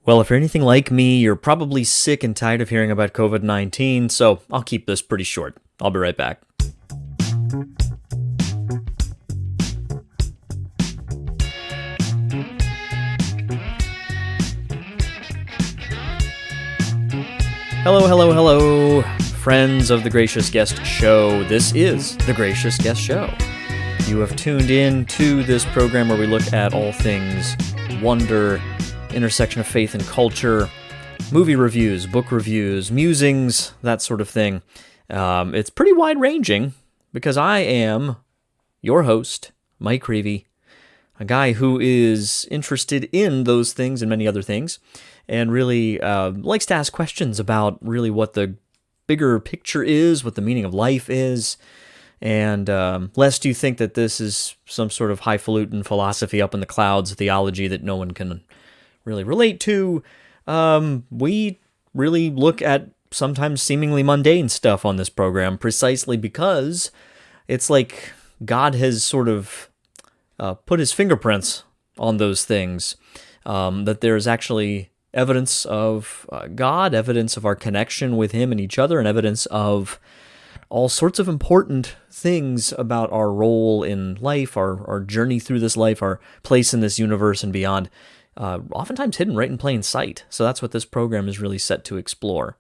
Well, if you're anything like me, you're probably sick and tired of hearing about COVID-19, so I'll keep this pretty short. I'll be right back. Hello, hello, hello, friends of the Gracious Guest Show. This is the Gracious Guest Show. You have tuned in to this program where we look at all things wonder, intersection of faith and culture, movie reviews, book reviews, musings, that sort of thing. It's pretty wide-ranging because I am your host, Mike Reevey, a guy who is interested in those things and many other things, and really likes to ask questions about really what the bigger picture is, what the meaning of life is, and lest you think that this is some sort of highfalutin philosophy up in the clouds, theology that no one can really relate to, we really look at sometimes seemingly mundane stuff on this program precisely because it's like God has sort of put his fingerprints on those things, that there's actually evidence of God, evidence of our connection with him and each other, and evidence of all sorts of important things about our role in life, our journey through this life, our place in this universe and beyond, oftentimes hidden right in plain sight. So that's what this program is really set to explore.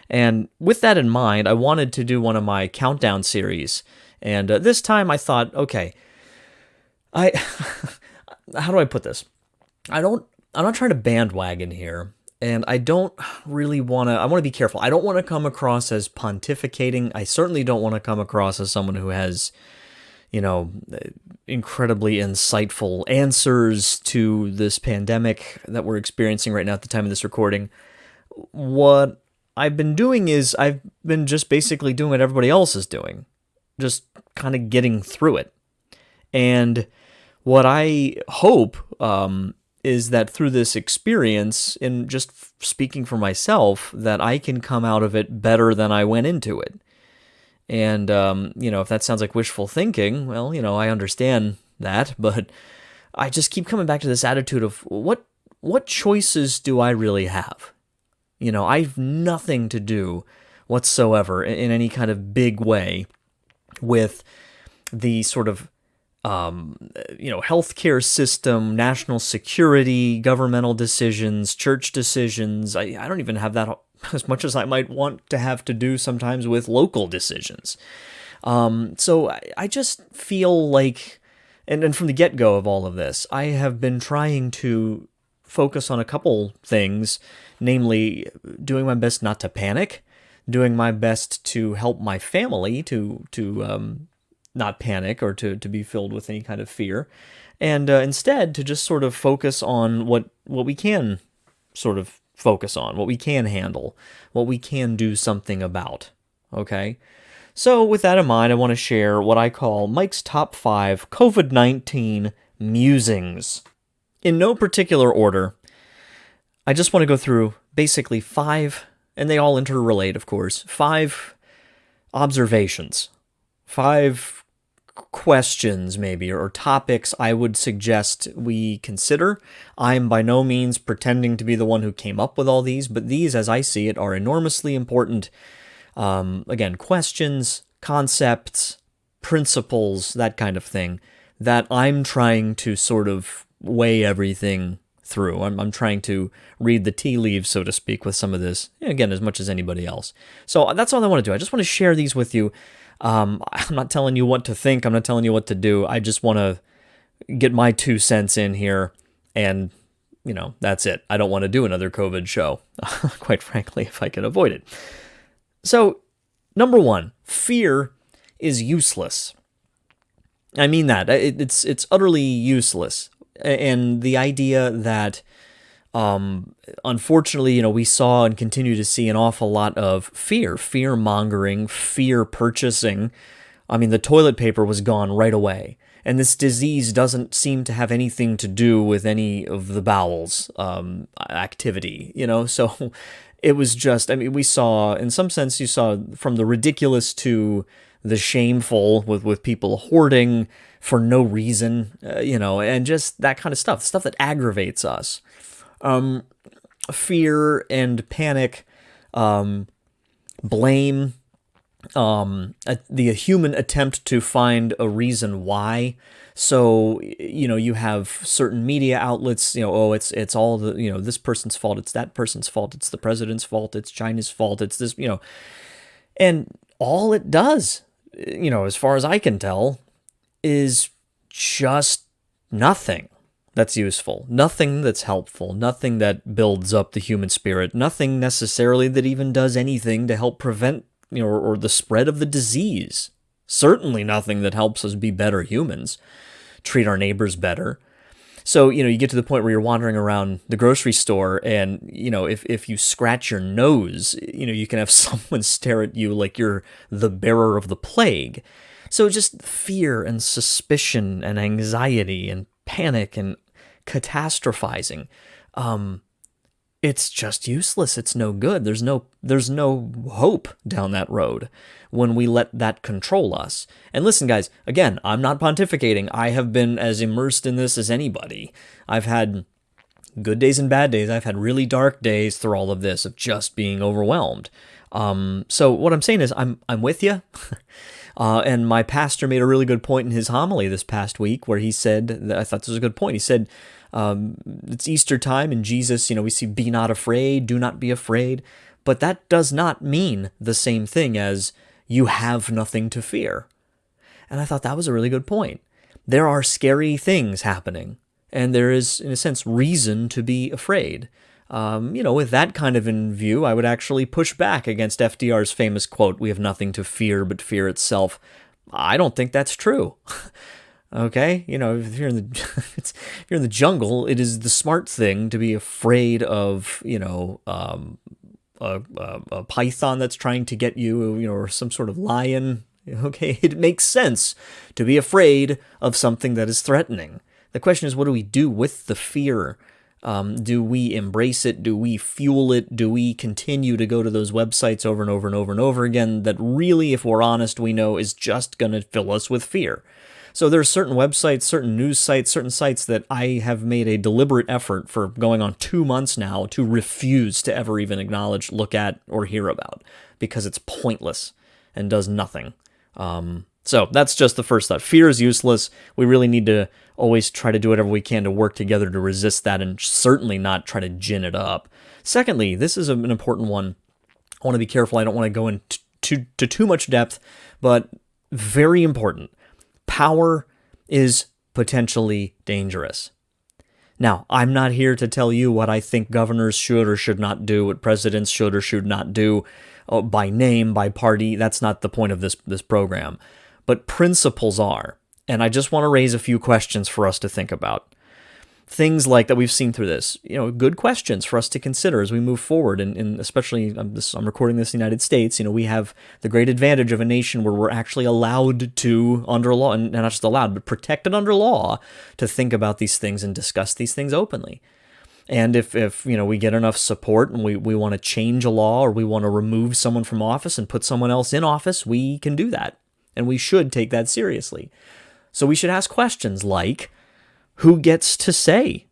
And with that in mind, I wanted to do one of my countdown series. And this time I thought, okay, how do I put this? I'm not trying to bandwagon here, and I don't really want to, I want to be careful. I don't want to come across as pontificating. I certainly don't want to come across as someone who has, incredibly insightful answers to this pandemic that we're experiencing right now at the time of this recording. What I've been doing is I've been just basically doing what everybody else is doing, just kind of getting through it. And what I hope is that through this experience, and just speaking for myself, that I can come out of it better than I went into it. And, if that sounds like wishful thinking, well, I understand that, but I just keep coming back to this attitude of what choices do I really have? I've nothing to do whatsoever in any kind of big way with the sort of healthcare system, national security, governmental decisions, church decisions. I don't even have that as much as I might want to have to do sometimes with local decisions. So I just feel like, and from the get-go of all of this, I have been trying to focus on a couple things, namely doing my best not to panic, doing my best to help my family to not panic or to be filled with any kind of fear, and instead to just sort of focus on what we can sort of focus on, what we can handle, what we can do something about, okay? So with that in mind, I want to share what I call Mike's Top 5 COVID-19 Musings. In no particular order, I just want to go through basically 5, and they all interrelate, of course, 5 observations, 5 questions maybe, or topics I would suggest we consider. I'm by no means pretending to be the one who came up with all these, but these, as I see it, are enormously important, again, questions, concepts, principles, that kind of thing, that I'm trying to sort of weigh everything through. I'm trying to read the tea leaves, so to speak, with some of this, again, as much as anybody else. So that's all I want to do. I just want to share these with you. I'm not telling you what to think. I'm not telling you what to do. I just want to get my 2 cents in here, and, that's it. I don't want to do another COVID show, quite frankly, if I can avoid it. So, number 1, fear is useless. I mean that. It's utterly useless. And the idea that, unfortunately, we saw and continue to see an awful lot of fear-mongering, fear purchasing. I mean, the toilet paper was gone right away. And this disease doesn't seem to have anything to do with any of the bowels activity, So it was just, we saw, in some sense, you saw from the ridiculous to the shameful with people hoarding for no reason, and just that kind of stuff that aggravates us. fear and panic, blame, the human attempt to find a reason why. So, you have certain media outlets, oh, it's all the, this person's fault, it's that person's fault, it's the president's fault, it's China's fault, it's this, and all it does, as far as I can tell, is just nothing that's useful, nothing that's helpful, nothing that builds up the human spirit, nothing necessarily that even does anything to help prevent, or the spread of the disease. Certainly nothing that helps us be better humans, treat our neighbors better. So, you get to the point where you're wandering around the grocery store and, if you scratch your nose, you can have someone stare at you like you're the bearer of the plague. So just fear and suspicion and anxiety and panic and catastrophizing. It's just useless. It's no good. There's no hope down that road when we let that control us. And listen, guys, again, I'm not pontificating. I have been as immersed in this as anybody. I've had good days and bad days. I've had really dark days through all of this of just being overwhelmed. So what I'm saying is I'm with you. And my pastor made a really good point in his homily this past week where he said, I thought this was a good point. He said, it's Easter time and Jesus, we see be not afraid, do not be afraid. But that does not mean the same thing as you have nothing to fear. And I thought that was a really good point. There are scary things happening, and there is, in a sense, reason to be afraid. With that kind of in view, I would actually push back against FDR's famous quote, "We have nothing to fear but fear itself." I don't think that's true. Okay? If you're in the if you're in the jungle, it is the smart thing to be afraid of, a python that's trying to get you, or some sort of lion. Okay, it makes sense to be afraid of something that is threatening. The question is, what do we do with the fear? Do we embrace it? Do we fuel it? Do we continue to go to those websites over and over and over and over again that really, if we're honest, we know is just going to fill us with fear? So there are certain websites, certain news sites, certain sites that I have made a deliberate effort for going on 2 months now to refuse to ever even acknowledge, look at, or hear about, because it's pointless and does nothing. So that's just the first thought. Fear is useless. We really need to always try to do whatever we can to work together to resist that, and certainly not try to gin it up. Secondly, this is an important one. I want to be careful. I don't want to go into too much depth, but very important. Power is potentially dangerous. Now, I'm not here to tell you what I think governors should or should not do, what presidents should or should not do, by name, by party. That's not the point of this program. But principles are. And I just want to raise a few questions for us to think about. Things like that we've seen through this, good questions for us to consider as we move forward. And especially, I'm recording this in the United States, we have the great advantage of a nation where we're actually allowed to, under law, and not just allowed, but protected under law, to think about these things and discuss these things openly. And if we get enough support and we want to change a law, or we want to remove someone from office and put someone else in office, we can do that. And we should take that seriously. So we should ask questions like, who gets to say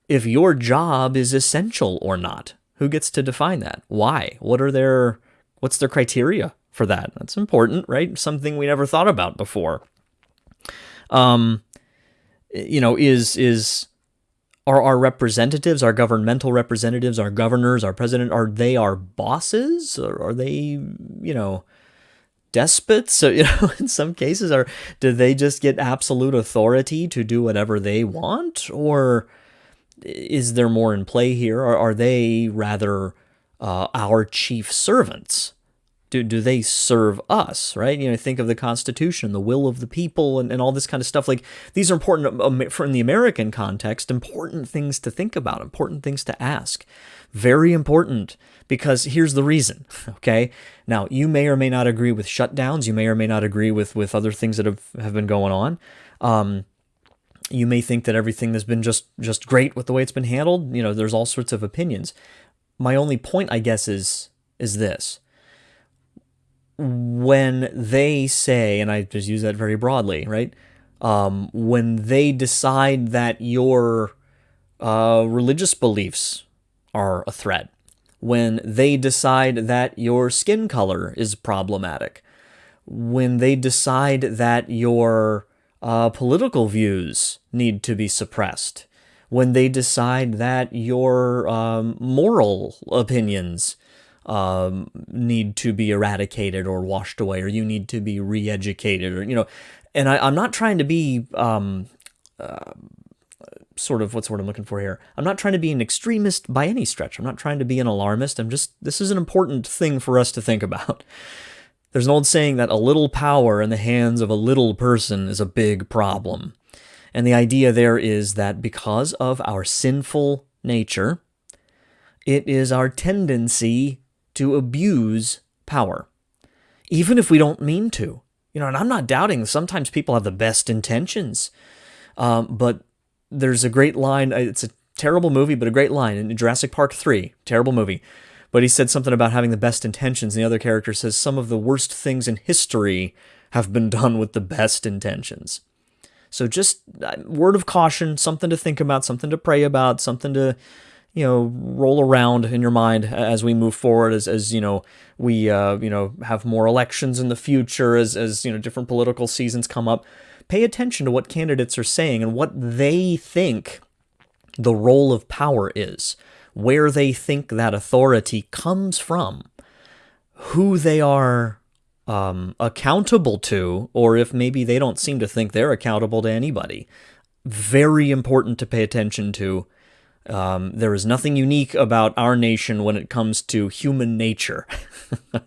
if your job is essential or not? Who gets to define that? Why? What's their criteria for that? That's important, right? Something we never thought about before. Are our representatives, our governmental representatives, our governors, our president, are they our bosses? Or are they, despots? So, in some cases, do they just get absolute authority to do whatever they want? Or is there more in play here? Or are they rather our chief servants? Do they serve us, right? Think of the Constitution, the will of the people, and all this kind of stuff. Like, these are important for in the American context, important things to think about, important things to ask. Very important, because here's the reason, okay? Now, you may or may not agree with shutdowns. You may or may not agree with other things that have been going on. You may think that everything has been just great with the way it's been handled. There's all sorts of opinions. My only point, I guess, is this. When they say, and I just use that very broadly, right? When they decide that your religious beliefs are a threat, when they decide that your skin color is problematic, when they decide that your political views need to be suppressed, when they decide that your moral opinions need to be eradicated or washed away, or you need to be re-educated, or, and I'm not trying to be what's the word I'm looking for here? I'm not trying to be an extremist by any stretch. I'm not trying to be an alarmist. This is an important thing for us to think about. There's an old saying that a little power in the hands of a little person is a big problem. And the idea there is that because of our sinful nature, it is our tendency to abuse power, even if we don't mean to. And I'm not doubting sometimes people have the best intentions, but there's a great line. It's a terrible movie, but a great line in Jurassic Park 3. Terrible movie. But he said something about having the best intentions, and the other character says some of the worst things in history have been done with the best intentions. So just word of caution, something to think about, something to pray about, something to, roll around in your mind as we move forward, as we have more elections in the future, as different political seasons come up. Pay attention to what candidates are saying and what they think the role of power is, where they think that authority comes from, who they are accountable to, or if maybe they don't seem to think they're accountable to anybody. Very important to pay attention to. There is nothing unique about our nation when it comes to human nature. Well,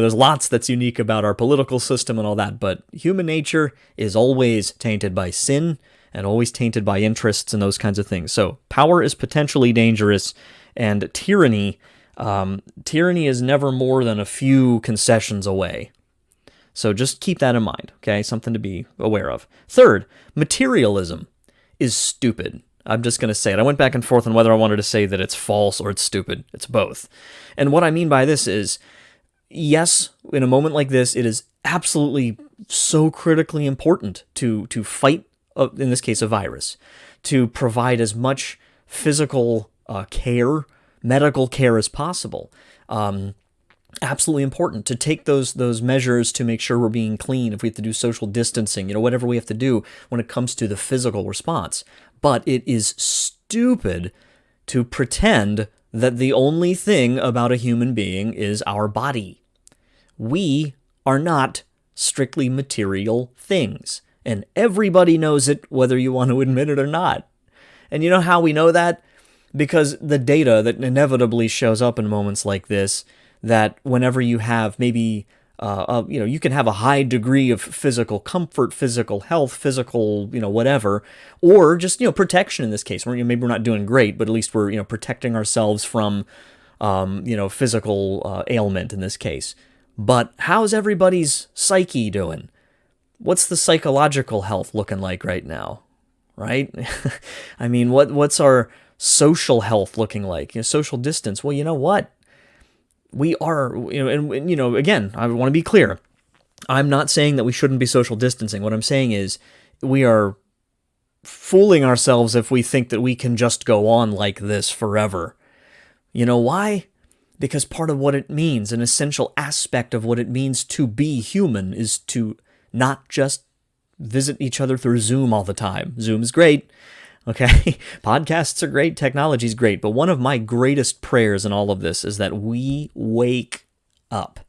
there's lots that's unique about our political system and all that, but human nature is always tainted by sin and always tainted by interests and those kinds of things. So power is potentially dangerous, and tyranny is never more than a few concessions away. So just keep that in mind, okay? Something to be aware of. Third, materialism is stupid. I'm just going to say it. I went back and forth on whether I wanted to say that it's false or it's stupid. It's both. And what I mean by this is, yes, in a moment like this, it is absolutely so critically important to fight, in this case, a virus, to provide as much physical care, medical care as possible. Absolutely important to take those measures to make sure we're being clean. If we have to do social distancing, whatever we have to do when it comes to the physical response. But it is stupid to pretend that the only thing about a human being is our body. We are not strictly material things, and everybody knows it, whether you want to admit it or not. And you know how we know that? Because the data that inevitably shows up in moments like this, that whenever you have maybe, you can have a high degree of physical comfort, physical health, physical, whatever, or just, protection in this case. Maybe we're not doing great, but at least we're, protecting ourselves from, physical ailment in this case. But how's everybody's psyche doing? What's the psychological health looking like right now, right? I mean, what's our social health looking like? Social distance. Well, you know what? We are, again, I want to be clear. I'm not saying that we shouldn't be social distancing. What I'm saying is we are fooling ourselves if we think that we can just go on like this forever. You know why? Because part of what it means, an essential aspect of what it means to be human, is to not just visit each other through Zoom all the time. Zoom is great. Okay, podcasts are great, technology's great, but one of my greatest prayers in all of this is that we wake up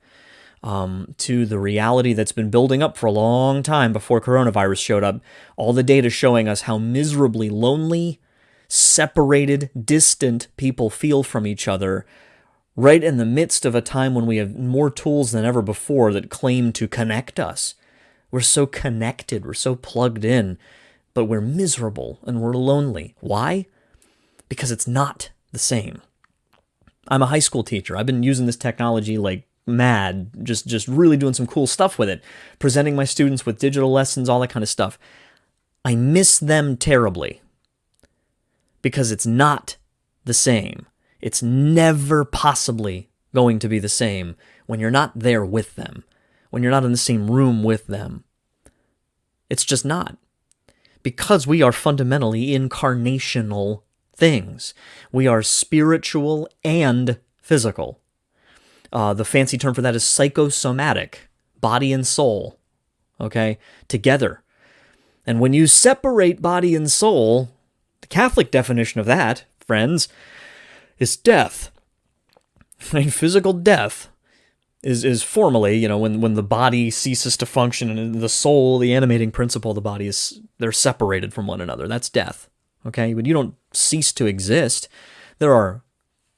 to the reality that's been building up for a long time before coronavirus showed up. All the data showing us how miserably lonely, separated, distant people feel from each other, right in the midst of a time when we have more tools than ever before that claim to connect us. We're so connected, we're so plugged in, but we're miserable and we're lonely. Why? Because it's not the same. I'm a high school teacher. I've been using this technology like mad, just really doing some cool stuff with it, presenting my students with digital lessons, all that kind of stuff. I miss them terribly because it's not the same. It's never possibly going to be the same when you're not there with them, when you're not in the same room with them. It's just not. Because we are fundamentally incarnational things. We are spiritual and physical. The fancy term for that is psychosomatic, body and soul, okay, together. And when you separate body and soul, the Catholic definition of that, friends, is death. Right? Physical death is formally, when the body ceases to function and the soul, the animating principle of the body, they're separated from one another. That's death. Okay? But you don't cease to exist. There are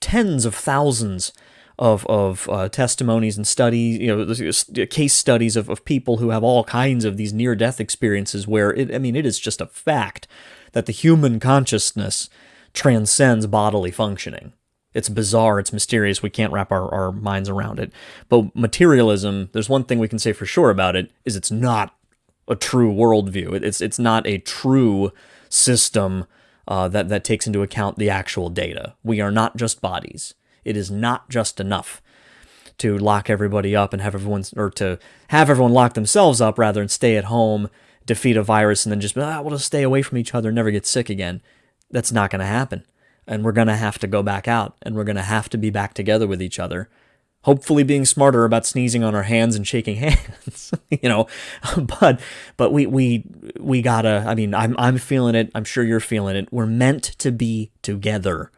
tens of thousands of testimonies and studies, case studies of people who have all kinds of these near-death experiences where it is just a fact that the human consciousness transcends bodily functioning. It's bizarre, it's mysterious, we can't wrap our minds around it. But materialism, there's one thing we can say for sure about it, is it's not a true worldview. It's not a true system that takes into account the actual data. We are not just bodies. It is not just enough to lock everybody up and to have everyone lock themselves up rather and stay at home, defeat a virus, and then just we'll just stay away from each other and never get sick again. That's not going to happen. And we're going to have to go back out, and we're going to have to be back together with each other. Hopefully being smarter about sneezing on our hands and shaking hands, but we gotta, I'm feeling it. I'm sure you're feeling it. We're meant to be together,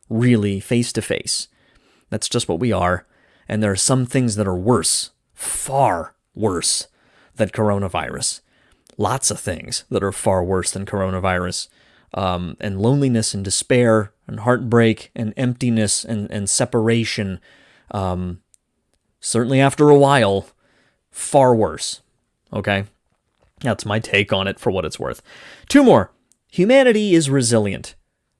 really face to face. That's just what we are. And there are some things that are worse, far worse than coronavirus. Lots of things that are far worse than coronavirus. And loneliness and despair and heartbreak and emptiness and separation, certainly after a while, far worse. Okay? That's my take on it for what it's worth. Two more. Humanity is resilient.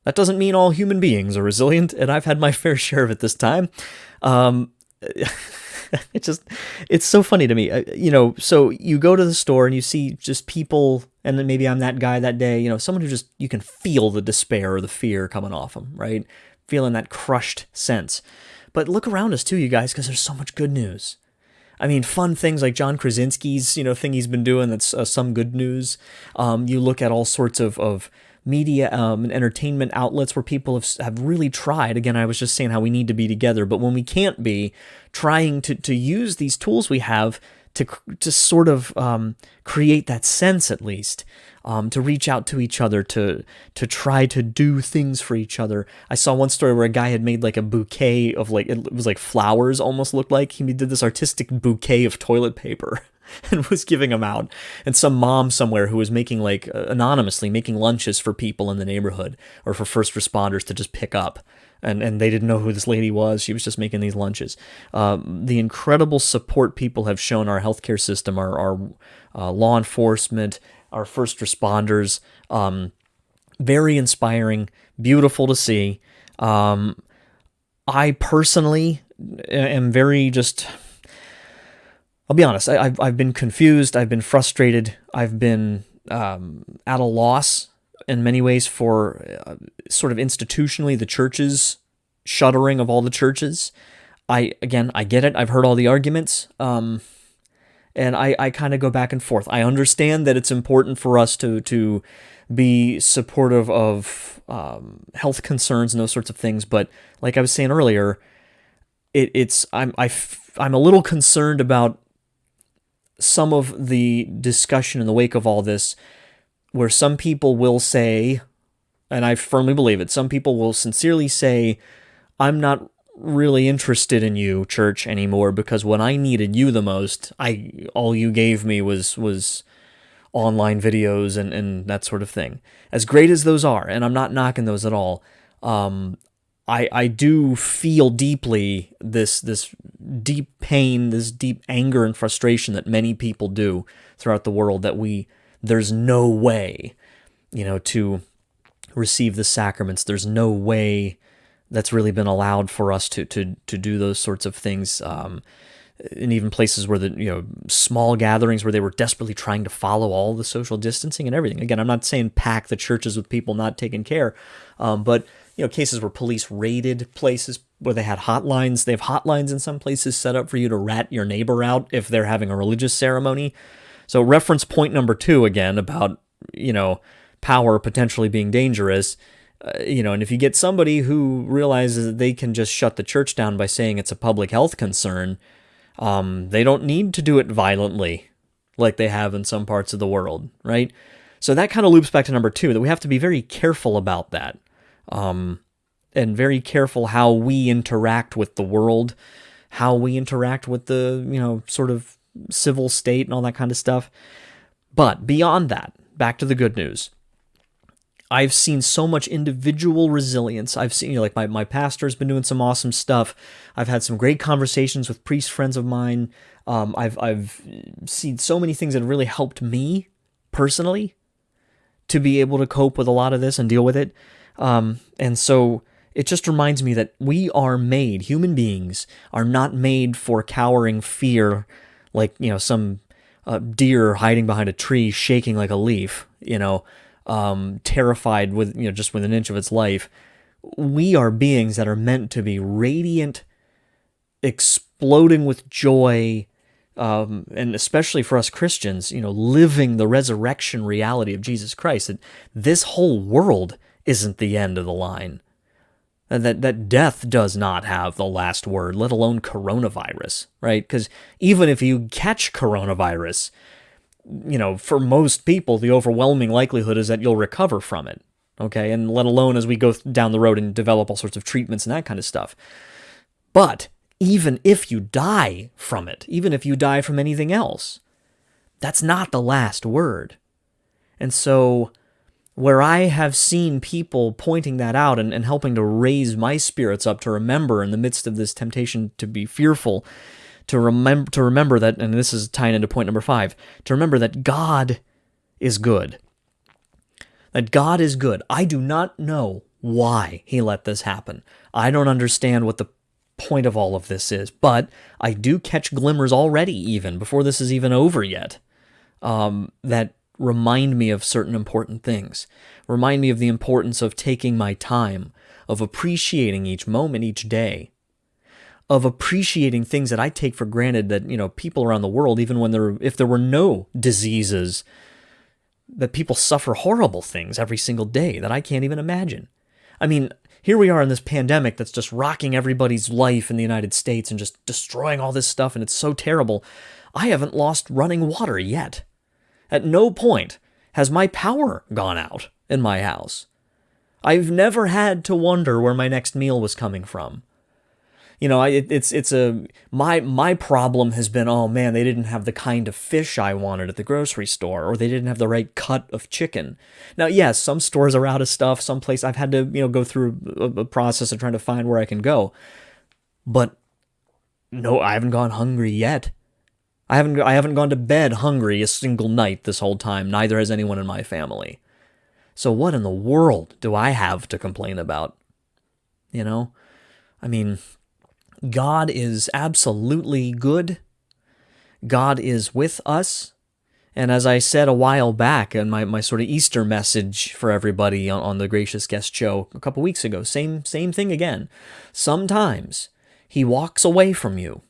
That doesn't mean all human beings are resilient, and I've had my fair share of it this time. It's so funny to me. So you go to the store and you see just people, and then maybe I'm that guy that day, someone who you can feel the despair or the fear coming off them, right? Feeling that crushed sense. But look around us too, you guys, because there's so much good news. Fun things like John Krasinski's, thing he's been doing that's some good news. You look at all sorts of media and entertainment outlets where people have really tried. Again, I was just saying how we need to be together, but when we can't be, trying to use these tools we have to sort of create that sense at least, to reach out to each other, to try to do things for each other. I saw one story where a guy had made like a bouquet of it was like flowers, almost looked like. He did this artistic bouquet of toilet paper and was giving them out. And some mom somewhere who was making anonymously making lunches for people in the neighborhood or for first responders to just pick up. And they didn't know who this lady was. She was just making these lunches. The incredible support people have shown our healthcare system, our law enforcement, our first responders, very inspiring, beautiful to see. I personally am very I'll be honest, I've been confused, I've been frustrated, I've been at a loss in many ways for sort of institutionally the church's shuttering of all the churches. I get it, I've heard all the arguments, and I kind of go back and forth. I understand that it's important for us to be supportive of health concerns and those sorts of things, but like I was saying earlier, I'm a little concerned about some of the discussion in the wake of all this, where some people will say, and I firmly believe it, some people will sincerely say, I'm not really interested in you, church, anymore, because when I needed you the most, all you gave me was online videos and that sort of thing. As great as those are, and I'm not knocking those at all, I do feel deeply this deep pain, this deep anger and frustration that many people do throughout the world, that there's no way, to receive the sacraments. There's no way that's really been allowed for us to do those sorts of things. And even places where small gatherings where they were desperately trying to follow all the social distancing and everything. Again, I'm not saying pack the churches with people not taking care, but cases where police raided places where they had hotlines. They have hotlines in some places set up for you to rat your neighbor out if they're having a religious ceremony. So reference point number 2 again about, power potentially being dangerous. And if you get somebody who realizes that they can just shut the church down by saying it's a public health concern, they don't need to do it violently like they have in some parts of the world, right? So that kind of loops back to number 2, that we have to be very careful about that, and very careful how we interact with the world, how we interact with the, sort of civil state and all that kind of stuff. But beyond that, back to the good news. I've seen so much individual resilience. I've seen, like my pastor's been doing some awesome stuff. I've had some great conversations with priest friends of mine. I've seen so many things that have really helped me personally to be able to cope with a lot of this and deal with it. And so it just reminds me that human beings are not made for cowering fear, like, some deer hiding behind a tree, shaking like a leaf, terrified with, just with an inch of its life. We are beings that are meant to be radiant, exploding with joy, and especially for us Christians, living the resurrection reality of Jesus Christ, that this whole world isn't the end of the line, and that death does not have the last word, let alone coronavirus, right? Because even if you catch coronavirus, for most people, the overwhelming likelihood is that you'll recover from it, okay? And let alone as we go down the road and develop all sorts of treatments and that kind of stuff. But even if you die from it, even if you die from anything else, that's not the last word. And so where I have seen people pointing that out and helping to raise my spirits up to remember in the midst of this temptation to be fearful, to remember that, and this is tying into point number 5, to remember that God is good. That God is good. I do not know why he let this happen. I don't understand what the point of all of this is, but I do catch glimmers already, even before this is even over yet, that remind me of certain important things. Remind me of the importance of taking my time, of appreciating each moment, each day, of appreciating things that I take for granted that, people around the world, even if there were no diseases, that people suffer horrible things every single day that I can't even imagine. I mean, here we are in this pandemic that's just rocking everybody's life in the United States and just destroying all this stuff, and it's so terrible. I haven't lost running water yet. At no point has my power gone out in my house. I've never had to wonder where my next meal was coming from. My problem has been, oh man, they didn't have the kind of fish I wanted at the grocery store, or they didn't have the right cut of chicken. Now, yes, some stores are out of stuff. Some place I've had to, go through a process of trying to find where I can go. But no, I haven't gone hungry yet. I haven't gone to bed hungry a single night this whole time. Neither has anyone in my family. So what in the world do I have to complain about? I mean, God is absolutely good. God is with us. And as I said a while back in my sort of Easter message for everybody on the Gracious Guest show a couple weeks ago, same thing again. Sometimes he walks away from you.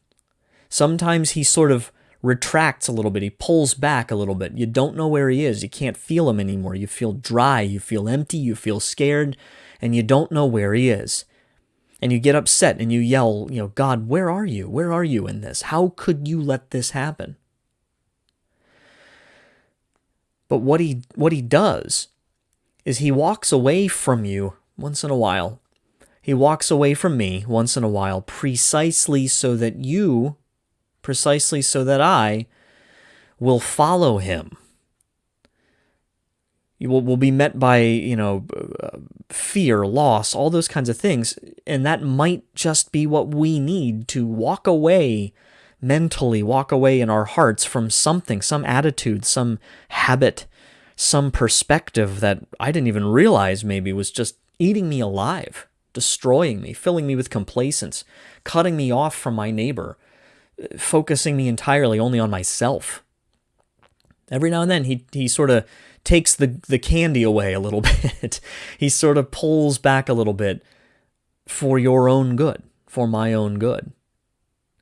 Sometimes he sort of retracts a little bit. He pulls back a little bit. You don't know where he is. You can't feel him anymore. You feel dry. You feel empty. You feel scared. And you don't know where he is. And you get upset and you yell, God, where are you? Where are you in this? How could you let this happen? But what he does is he walks away from you once in a while. He walks away from me once in a while precisely so that I will follow him. You will be met by, fear, loss, all those kinds of things. And that might just be what we need to walk away mentally, walk away in our hearts from something, some attitude, some habit, some perspective that I didn't even realize maybe was just eating me alive, destroying me, filling me with complacence, cutting me off from my neighbor, focusing me entirely only on myself. Every now and then he sort of takes the candy away a little bit. He sort of pulls back a little bit for your own good, for my own good.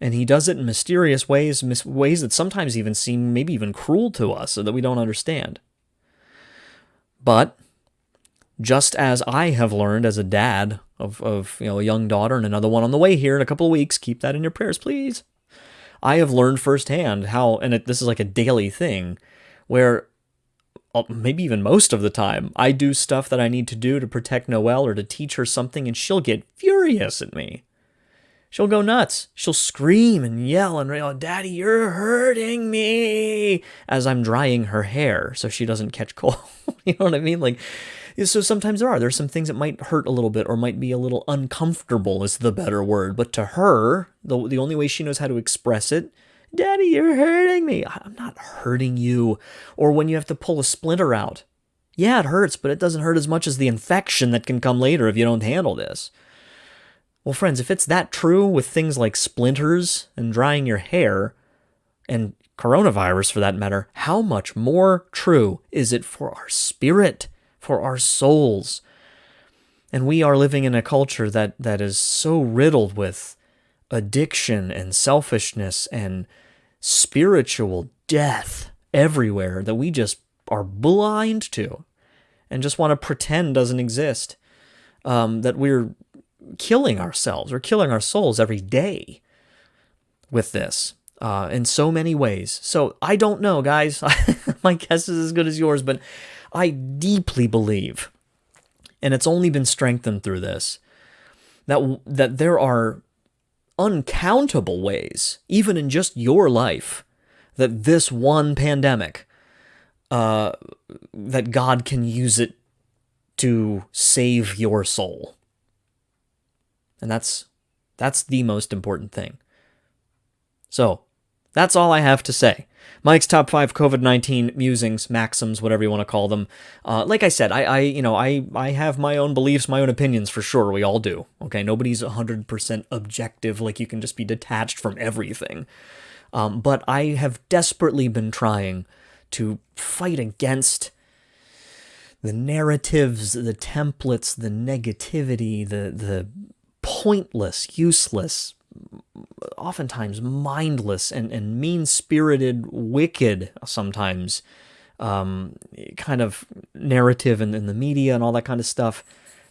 And he does it in mysterious ways that sometimes even seem maybe even cruel to us, so that we don't understand. But Just as I have learned as a dad of a young daughter and another one on the way here in a couple of weeks. Keep that in your prayers, please. I have learned firsthand how, and this is like a daily thing, where maybe even most of the time, I do stuff that I need to do to protect Noelle or to teach her something, and she'll get furious at me. She'll go nuts. She'll scream and yell and, Daddy, you're hurting me, as I'm drying her hair so she doesn't catch cold. You know what I mean? Like, so sometimes there's some things that might hurt a little bit or might be a little uncomfortable is the better word. But to her, the only way she knows how to express it, Daddy, you're hurting me. I'm not hurting you. Or when you have to pull a splinter out. Yeah, it hurts, but it doesn't hurt as much as the infection that can come later if you don't handle this. Well, friends, if it's that true with things like splinters and drying your hair, and coronavirus for that matter, how much more true is it for our spirit, for our souls? And we are living in a culture that is so riddled with addiction and selfishness and spiritual death everywhere that we just are blind to and just want to pretend doesn't exist. That we're killing ourselves or killing our souls every day with this in so many ways. So I don't know, guys. My guess is as good as yours, but I deeply believe, and it's only been strengthened through this, that there are uncountable ways, even in just your life, that this one pandemic, that God can use it to save your soul. And that's the most important thing. So, that's all I have to say. Mike's top 5 COVID-19 musings, maxims, whatever you want to call them. Like I said, I have my own beliefs, my own opinions for sure. We all do. Okay, nobody's 100% objective. Like you can just be detached from everything. But I have desperately been trying to fight against the narratives, the templates, the negativity, the pointless, useless, oftentimes mindless and mean-spirited, wicked, sometimes, kind of narrative in the media and all that kind of stuff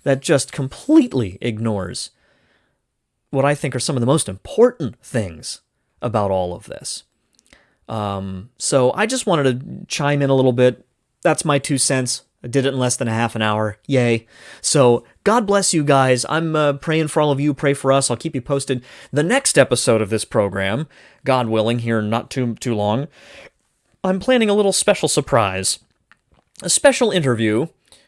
that just completely ignores what I think are some of the most important things about all of this. So I just wanted to chime in a little bit. That's my 2 cents. I did it in less than a half an hour. Yay. So God bless you guys. I'm praying for all of you. Pray for us. I'll keep you posted. The next episode of this program, God willing, here not too long, I'm planning a little special surprise. A special interview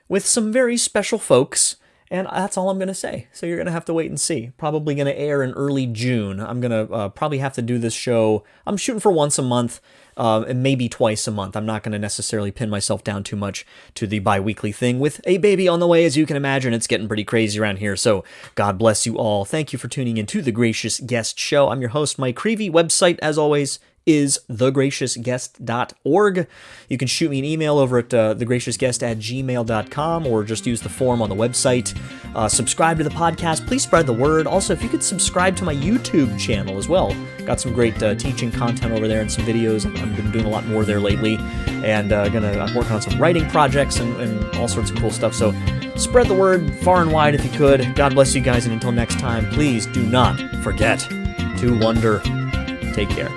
with some very special folks. And that's all I'm going to say. So you're going to have to wait and see. Probably going to air in early June. I'm going to probably have to do this show. I'm shooting for once a month. And maybe twice a month. I'm not going to necessarily pin myself down too much to the bi-weekly thing. With a baby on the way, as you can imagine, it's getting pretty crazy around here. So God bless you all. Thank you for tuning in to The Gracious Guest Show. I'm your host, Mike Creevy. Website, as always, is thegraciousguest.org. You can shoot me an email over at thegraciousguest@gmail.com or just use the form on the website. Subscribe to the podcast. Please spread the word. Also, if you could subscribe to my YouTube channel as well. Got some great teaching content over there and some videos. I've been doing a lot more there lately. And I'm working on some writing projects and all sorts of cool stuff. So spread the word far and wide if you could. God bless you guys. And until next time, please do not forget to wonder. Take care.